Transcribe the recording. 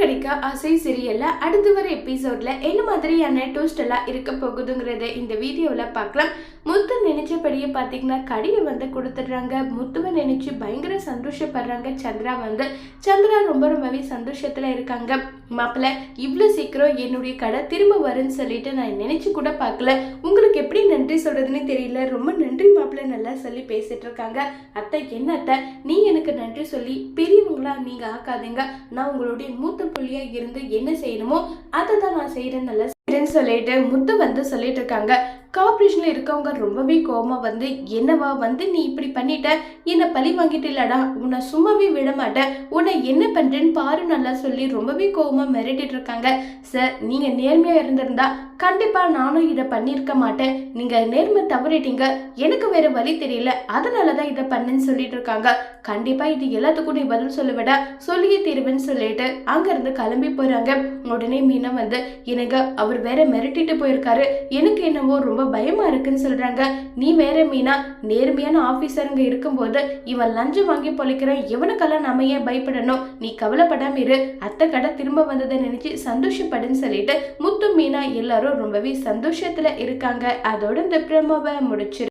கடிக்க ஆசை சீரியல்ல அடுத்து வர எபிசோட்ல என்ன மாதிரியான ட்விஸ்ட் எல்லாம் இருக்க போகுதுங்கிறத இந்த வீடியோல பார்க்கலாம். முத்து நினைச்சபடியே பாத்தீங்கன்னா கடியை கொடுத்துடுறாங்க. முத்துவை நினைச்சு பயங்கர சந்தோஷப்படுறாங்க. சந்திரா ரொம்பவே சந்தோஷத்துல இருக்காங்க. மாப்பிள்ள இவ்வளவு சீக்கிரம் என்னுடைய கடை திரும்ப வரும்னு சொல்லிட்டு நான் நினைச்சு கூட பார்க்கல. உங்களுக்கு எப்படி நன்றி சொல்றதுன்னு தெரியல. ரொம்ப நன்றி மாப்பிள்ள, நல்லா சொல்லி பேசிட்டு இருக்காங்க. அத்தை என்ன அத்தை, நீ எனக்கு நன்றி சொல்லி பெரியவங்களா நீங்க ஆக்காதீங்க. நான் உங்களுடைய மூத்த புள்ளியா இருந்து என்ன செய்யணுமோ அதை தான் நான் செய்யறேன் நல்லா சொல்லிட்டு முத்து சொல்லிட்டு இருக்காங்க. கார்பரேஷன்ல இருக்கவங்க ரொம்பவே கோவமா என்னவா நீ இப்படி பண்ணிட்ட, என்ன பழி வாங்கிட்டு இல்லடா, உன்னை சும்மாவே விட மாட்டேன், உன்னை என்ன பண்றேன்னு பாரு நல்லா சொல்லி ரொம்பவே கோவமா மிரட்டிட்டு இருக்காங்க. சார், நீங்க நேர்மையா இருந்திருந்தா கண்டிப்பா நானும் இதை பண்ணிருக்க மாட்டேன். நீங்க நேர்மை தவறிட்டீங்க, எனக்கு வேற வழி தெரியல, அதனாலதான் இதை பண்ணுன்னு சொல்லிட்டு இருக்காங்க. கண்டிப்பா இது எல்லாத்துக்கும் நீ பதில் சொல்லுவிட, சொல்லியே தீருவேன்னு சொல்லிட்டு அங்க இருந்து கிளம்பி போறாங்க. உடனே மீனா எனக்கு அவர் வேற மிரட்டிட்டு போயிருக்காரு, எனக்கு என்னவோ ரொம்ப பயமா இருக்குன்னு சொல்றாங்க. நீ வேற மீனா, நேர்மையான ஆபீசருங்க இருக்கும்போது இவன் லஞ்சம் வாங்கி பொழைக்கிறேன், இவனுக்கெல்லாம் நம்ம ஏன் பயப்படணும், நீ கவலைப்படாம இரு, அத்தை கடை திரும்ப வந்ததை நினைச்சு சந்தோஷப்படுன்னு சொல்லிட்டு முத்து மீனா எல்லாரும் ரொம்பவே சந்தோஷத்துல இருக்காங்க. அதோட இந்த பிரமோவை முடிச்சிரு.